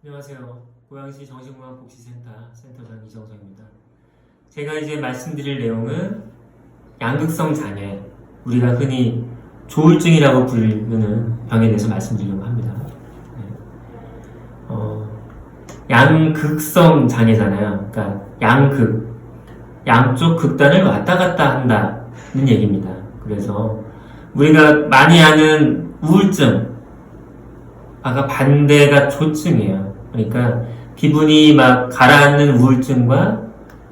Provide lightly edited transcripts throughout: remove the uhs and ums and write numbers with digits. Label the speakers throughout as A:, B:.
A: 안녕하세요. 고양시 정신건강복지센터 센터장 이정성입니다. 제가 이제 말씀드릴 내용은 양극성 장애, 우리가 흔히 조울증이라고 부르는 병에 대해서 말씀드리려고 합니다. 양극성 장애잖아요. 그러니까 양쪽 극단을 왔다 갔다 한다는 얘기입니다. 그래서 우리가 많이 아는 우울증, 아까 반대가 조증이에요. 그러니까 기분이 막 가라앉는 우울증과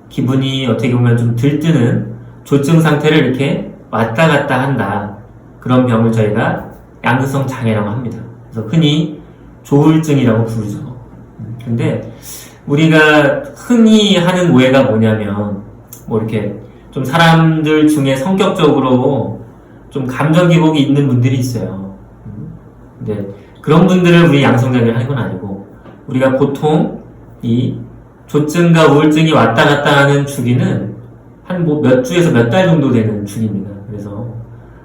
A: 기분이 어떻게 보면 좀 들뜨는 조증 상태를 이렇게 왔다 갔다 한다. 그런 병을 저희가 양극성 장애라고 합니다. 그래서 흔히 조울증이라고 부르죠. 근데 우리가 흔히 하는 오해가 뭐냐면 뭐 이렇게 좀 사람들 중에 성격적으로 좀 감정 기복이 있는 분들이 있어요. 근데 그런 분들을 우리 양성장애를 하는 건 아니고, 우리가 보통 이 조증과 우울증이 왔다 갔다 하는 주기는 한 뭐 몇 주에서 몇 달 정도 되는 주기입니다. 그래서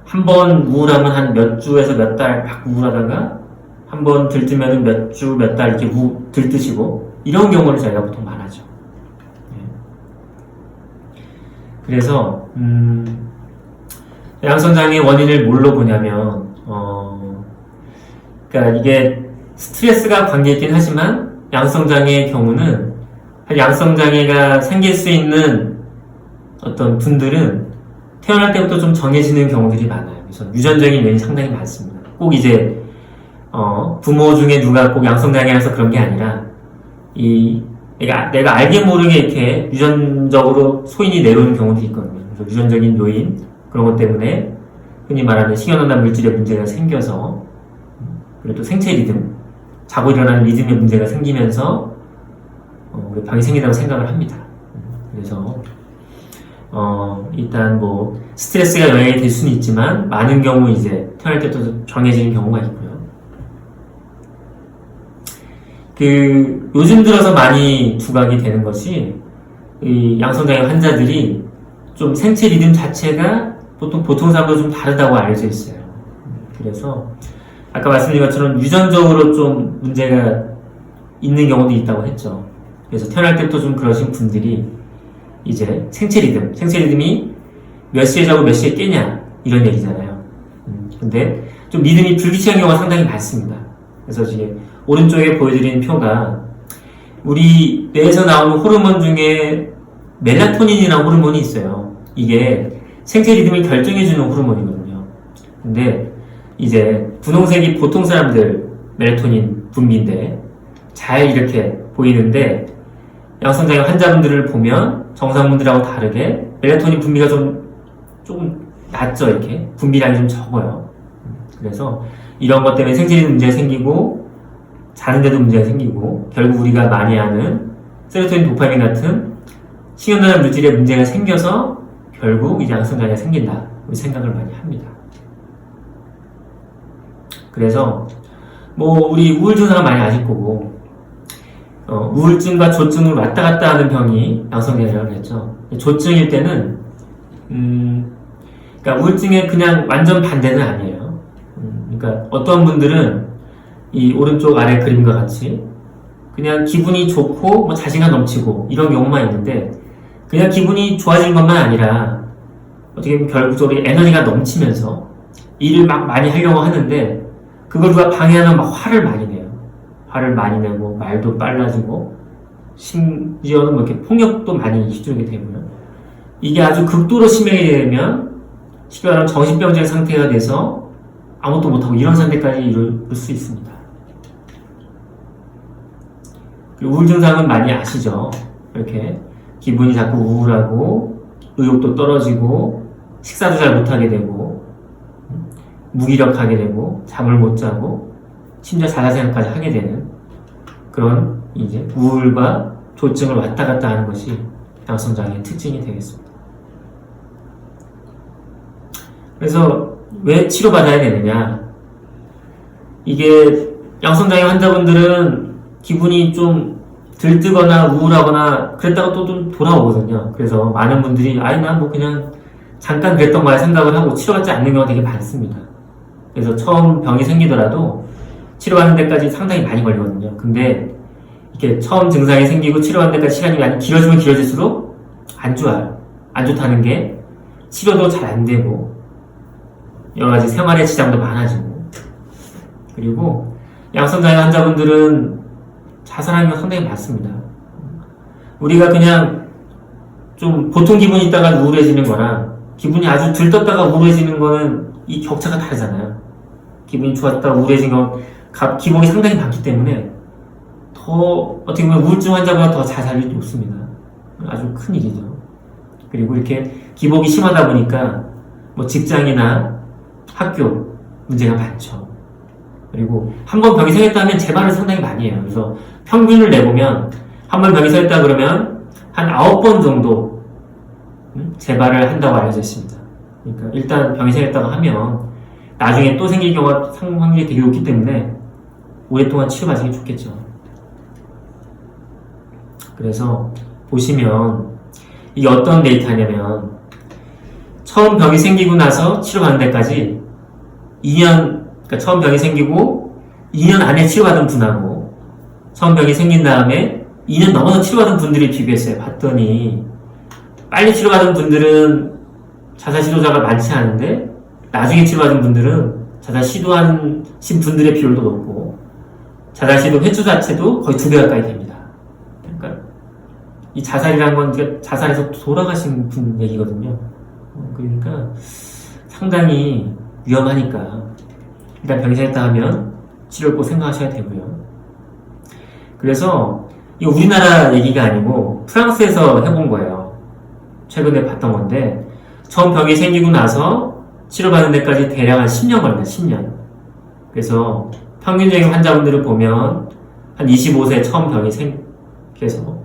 A: 한 번 우울하면 한 몇 주에서 몇 달 막 우울하다가 한 번 들뜨면 몇 주, 몇 달 이렇게 들뜨시고, 이런 경우를 저희가 보통 말하죠. 그래서 양성장애 원인을 뭘로 보냐면 그러니까 이게 스트레스가 관계있긴 하지만 양성장애의 경우는 양성장애가 생길 수 있는 어떤 분들은 태어날 때부터 좀 정해지는 경우들이 많아요. 그래서 유전적인 요인이 상당히 많습니다. 꼭 이제 부모 중에 누가 꼭 양성장애라서 그런 게 아니라 내가 알게 모르게 이렇게 유전적으로 소인이 내려오는 경우도 있거든요. 그래서 유전적인 요인 그런 것 때문에 흔히 말하는 식이요합 물질의 문제가 생겨서, 그리고 또 생체 리듬, 자고 일어나는 리듬의 문제가 생기면서 우리 병이 생긴다고 생각을 합니다. 그래서 일단 뭐 스트레스가 영향이 될 수는 있지만 많은 경우 이제 태어날 때부터 정해지는 경우가 있고요. 요즘 들어서 많이 부각이 되는 것이 이 양성장애 환자들이 좀 생체 리듬 자체가 보통 사람보다 좀 다르다고 알려져 있어요. 그래서 아까 말씀드린 것처럼 유전적으로 좀 문제가 있는 경우도 있다고 했죠. 그래서 태어날 때부터 좀 그러신 분들이 이제 생체 리듬이 몇 시에 자고 몇 시에 깨냐 이런 얘기잖아요. 근데 좀 리듬이 불규칙한 경우가 상당히 많습니다. 그래서 지금 오른쪽에 보여드리는 표가 우리 뇌에서 나오는 호르몬 중에 멜라토닌이라는 호르몬이 있어요. 이게 생체 리듬을 결정해주는 호르몬이거든요. 근데 이제 분홍색이 보통 사람들 멜라토닌 분비인데 잘 이렇게 보이는데, 양성장애 환자분들을 보면 정상분들하고 다르게 멜라토닌 분비가 조금 낮죠. 이렇게 분비량이 좀 적어요. 그래서 이런 것 때문에 생체 리듬 문제가 생기고 자는데도 문제가 생기고, 결국 우리가 많이 아는 세로토닌, 도파민 같은 식이요합 물질의 문제가 생겨서 결국 이제 양성장애가 생긴다, 우리 생각을 많이 합니다. 그래서 뭐 우리 우울 증상은 많이 아실 거고, 우울증과 조증을 왔다 갔다 하는 병이 양성장애라고 했죠. 조증일 때는 그러니까 우울증의 그냥 완전 반대는 아니에요. 그러니까 어떤 분들은 이 오른쪽 아래 그림과 같이 그냥 기분이 좋고 뭐 자신감 넘치고 이런 경우만 있는데, 그냥 기분이 좋아진 것만 아니라 어떻게 보면 결국적으로 에너지가 넘치면서 일을 막 많이 하려고 하는데, 그걸 누가 방해하면 막 화를 많이 내요. 화를 많이 내고 말도 빨라지고 심지어는 뭐 이렇게 폭력도 많이 휘두르게 되고요. 이게 아주 극도로 심하게 되면 쉽게 말하면 정신병자 상태가 돼서 아무것도 못하고 이런 상태까지 이룰 수 있습니다. 그리고 우울 증상은 많이 아시죠? 이렇게 기분이 자꾸 우울하고 의욕도 떨어지고 식사도 잘 못하게 되고 무기력하게 되고 잠을 못 자고 심지어 자살생각까지 하게 되는 그런 이제 우울과 조증을 왔다 갔다 하는 것이 양성장애의 특징이 되겠습니다. 그래서 왜 치료받아야 되느냐? 이게 양성장애 환자분들은 기분이 좀 들뜨거나 우울하거나 그랬다가 또 좀 돌아오거든요. 그래서 많은 분들이 난 뭐 그냥 잠깐 그랬던 거야 생각을 하고 치료받지 않는 경우가 되게 많습니다. 그래서 처음 병이 생기더라도 치료하는 데까지 상당히 많이 걸리거든요. 근데 이렇게 처음 증상이 생기고 치료하는 데까지 시간이 많이 길어지면 길어질수록 안 좋아요. 안 좋다는 게 치료도 잘 안 되고 여러 가지 생활의 지장도 많아지고, 그리고 양성장애 환자분들은 자살하는 게 상당히 많습니다. 우리가 그냥 좀 보통 기분이 있다가 우울해지는 거랑 기분이 아주 들떴다가 우울해지는 거는 이 격차가 다르잖아요. 기분이 좋았다가 우울해진 건 기복이 상당히 많기 때문에 더 어떻게 보면 우울증 환자보다 더 자살률이 높습니다. 아주 큰 일이죠. 그리고 이렇게 기복이 심하다 보니까 뭐 직장이나 학교 문제가 많죠. 그리고 한 번 병이 생겼다면 재발을 상당히 많이 해요. 그래서 평균을 내보면 한 번 병이 생겼다 그러면 한 9번 정도 재발을 한다고 알려져 있습니다. 그러니까 일단 병이 생겼다고 하면 나중에 또 생길 경우가 확률이 되게 높기 때문에 오랫동안 치료받으는 게 좋겠죠. 그래서 보시면 이게 어떤 데이터냐면 처음 병이 생기고 나서 치료받는 데까지 2년, 그러니까 처음 병이 생기고 2년 안에 치료받은 분하고 처음 병이 생긴 다음에 2년 넘어서 치료받은 분들이 비교했어요. 봤더니 빨리 치료받은 분들은 자살 시도자가 많지 않은데 나중에 치료받은 분들은 자살 시도하신 분들의 비율도 높고 자살 시도 횟수 자체도 거의 2배 가까이 됩니다. 그러니까 이 자살이라는 건 자살해서 돌아가신 분 얘기거든요. 그러니까 상당히 위험하니까 일단 병이 생겼다 하면 치료를 꼭 생각하셔야 되고요. 그래서 이거 우리나라 얘기가 아니고 프랑스에서 해본 거예요. 최근에 봤던 건데 처음 병이 생기고 나서 치료받는 데까지 대략 한 10년 걸립니다. 10년. 그래서 평균적인 환자분들을 보면 한 25세 처음 병이 생겨서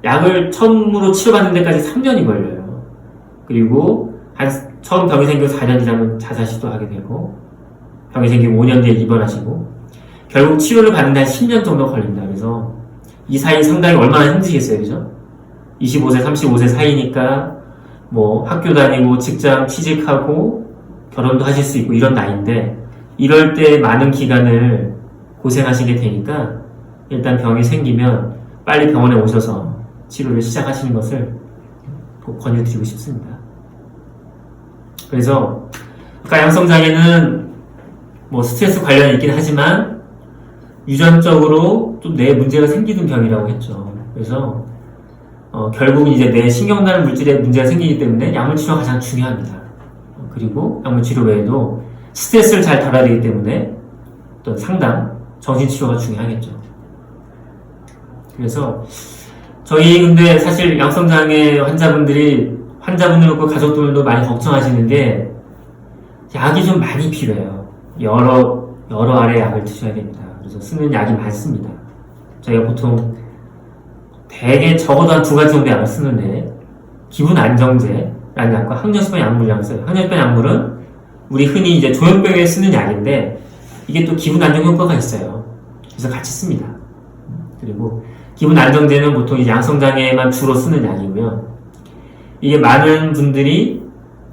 A: 약을 처음으로 치료받는 데까지 3년이 걸려요. 그리고 처음 병이 생기고 4년 지나면 자살 시도하게 되고 병이 생기고 5년 뒤에 입원하시고 결국 치료를 받는데 한 10년 정도 걸립니다. 그래서 이 사이 상당히 얼마나 힘드시겠어요, 그죠? 25세, 35세 사이니까 뭐 학교 다니고 직장 취직하고 결혼도 하실 수 있고 이런 나이인데 이럴 때 많은 기간을 고생하시게 되니까 일단 병이 생기면 빨리 병원에 오셔서 치료를 시작하시는 것을 꼭 권유드리고 싶습니다. 그래서 양성장애는 뭐 스트레스 관련이 있긴 하지만 유전적으로 좀 뇌에 문제가 생기는 병이라고 했죠. 그래서 결국은 이제 뇌 신경나는 물질에 문제가 생기기 때문에 약물 치료가 가장 중요합니다. 그리고 약물 치료 외에도 스트레스를 잘 다뤄야 되기 때문에 또 상담, 정신치료가 중요하겠죠. 그래서 저희 근데 사실 양성장애 환자분들도 가족들도 많이 걱정하시는 게 약이 좀 많이 필요해요. 여러 알의 약을 드셔야 됩니다. 그래서 쓰는 약이 많습니다. 저희가 보통 대개 적어도 한 2가지 정도 약을 쓰는데 기분 안정제라는 약과 항염수변 약물이라고 써요. 항염수변 약물은 우리 흔히 이제 조현병에 쓰는 약인데 이게 또 기분 안정 효과가 있어요. 그래서 같이 씁니다. 그리고 기분 안정제는 보통 이제 양성장애만 주로 쓰는 약이고요. 이게 많은 분들이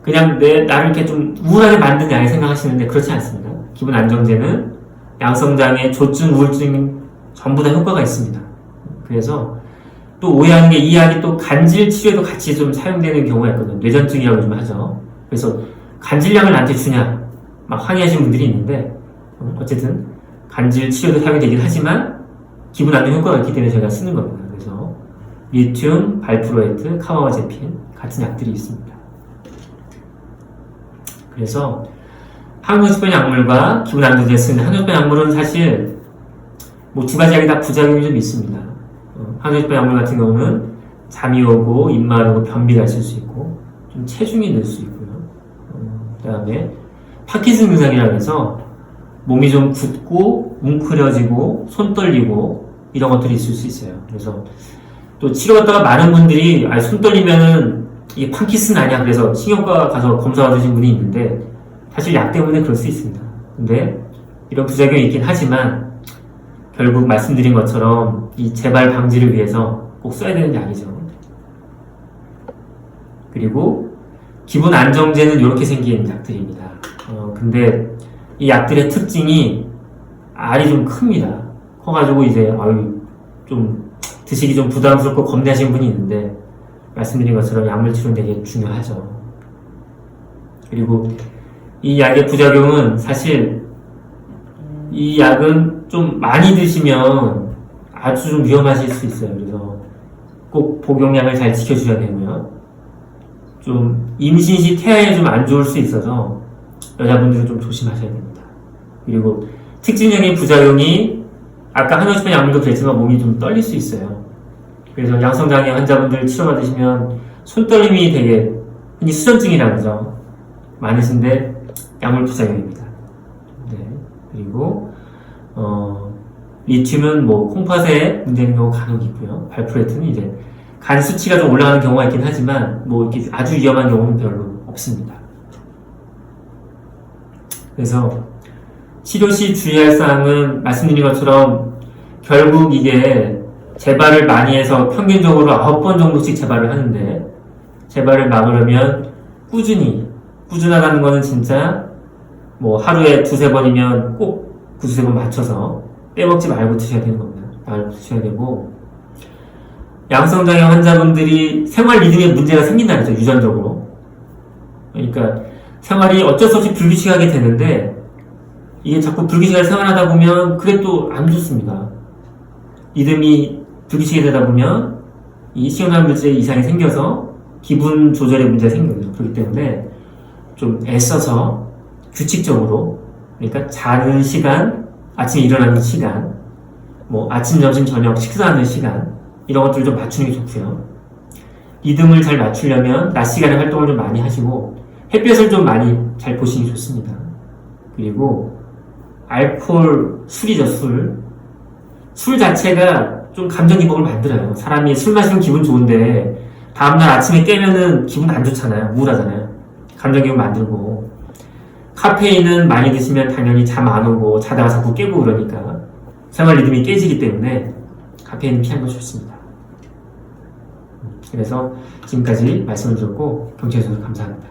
A: 그냥 나를 이렇게 좀 우울하게 만든 약을 생각하시는데 그렇지 않습니다. 기분 안정제는 양성장애, 조증, 우울증 전부 다 효과가 있습니다. 그래서 또 오해하는 게 이 약이 또 간질 치료에도 같이 좀 사용되는 경우가 있거든요. 뇌전증이라고 좀 하죠. 그래서 간질약을 나한테 주냐 막 항의하시는 분들이 있는데 어쨌든 간질 치료도 사용되긴 하지만 기분 안정 효과가 있기 때문에 제가 쓰는 겁니다. 그래서 리튬, 발프로에트, 카마바제핀 같은 약들이 있습니다. 그래서 항염수변 약물과 기분 안정제에 쓰는 항염수변 약물은 사실 뭐 2가지 약이 다 부작용이 좀 있습니다. 항염수변 약물 같은 경우는 잠이 오고 입 마르고 변비가 있을 수 있고 좀 체중이 늘 수 있고요. 그 다음에 파킨슨 증상이라고 해서 몸이 좀 붓고 뭉클해지고 손 떨리고 이런 것들이 있을 수 있어요. 그래서 또 치료받다가 많은 분들이 손 떨리면은 이게 파킨슨 아니야 그래서 신경과 가서 검사 받으신 분이 있는데 사실 약 때문에 그럴 수 있습니다. 근데 이런 부작용이 있긴 하지만 결국 말씀드린 것처럼 이 재발 방지를 위해서 꼭 써야 되는 약이죠. 그리고 기분 안정제는 이렇게 생긴 약들입니다. 근데 이 약들의 특징이 알이 좀 큽니다. 커가지고 이제 좀 드시기 좀 부담스럽고 겁내하시는 분이 있는데 말씀드린 것처럼 약물 치료는 되게 중요하죠. 그리고 이 약의 부작용은 사실 이 약은 좀 많이 드시면 아주 좀 위험하실 수 있어요. 그래서 꼭 복용량을 잘 지켜주셔야 되고요. 좀 임신 시 태아에 좀 안 좋을 수 있어서 여자분들은 좀 조심하셔야 됩니다. 그리고 특징적인 부작용이 아까 한오시판 약물도 그랬지만 몸이 좀 떨릴 수 있어요. 그래서 양성장애 환자분들 치료받으시면 손떨림이 되게 흔히 수전증이라고 하죠. 많으신데 약물 부작용입니다. 네. 그리고 리튬은 뭐 콩팥에 문제있는 경우가 간혹 있고요. 발프레트는 이제 간 수치가 좀 올라가는 경우가 있긴 하지만 뭐 이렇게 아주 위험한 경우는 별로 없습니다. 그래서 치료 시 주의할 사항은 말씀드린 것처럼 결국 이게 재발을 많이 해서 평균적으로 9번 정도씩 재발을 하는데 재발을 막으려면 꾸준하다는 거는 진짜 뭐 하루에 2-3번이면 꼭 2-3번 맞춰서 빼먹지 말고 드셔야 되는 겁니다. 말고 드셔야 되고 양성장애 환자분들이 생활 리듬에 문제가 생긴다는 거죠. 유전적으로. 그러니까 생활이 어쩔 수 없이 불규칙하게 되는데 이게 자꾸 불규칙하게 생활하다 보면 그게 또 안 좋습니다. 리듬이 불규칙하게 되다 보면 이 시원한 물질에 이상이 생겨서 기분 조절에 문제가 생겨요. 그렇기 때문에 좀 애써서 규칙적으로 그러니까 자는 시간, 아침에 일어나는 시간, 뭐 아침, 점심, 저녁 식사하는 시간 이런 것들을 좀 맞추는 게 좋고요. 리듬을 잘 맞추려면 낮 시간에 활동을 좀 많이 하시고 햇볕을 좀 많이 잘 보시는 게 좋습니다. 그리고 알코올, 술이죠, 술. 술 자체가 좀 감정 기복을 만들어요. 사람이 술 마시면 기분 좋은데 다음날 아침에 깨면은 기분 안 좋잖아요. 우울하잖아요. 감정 기복 만들고 카페인은 많이 드시면 당연히 잠 안 오고 자다가 자꾸 깨고 그러니까 생활 리듬이 깨지기 때문에 카페인은 피하는 거 좋습니다. 그래서 지금까지 말씀을 드렸고 경청해 주셔서 감사합니다.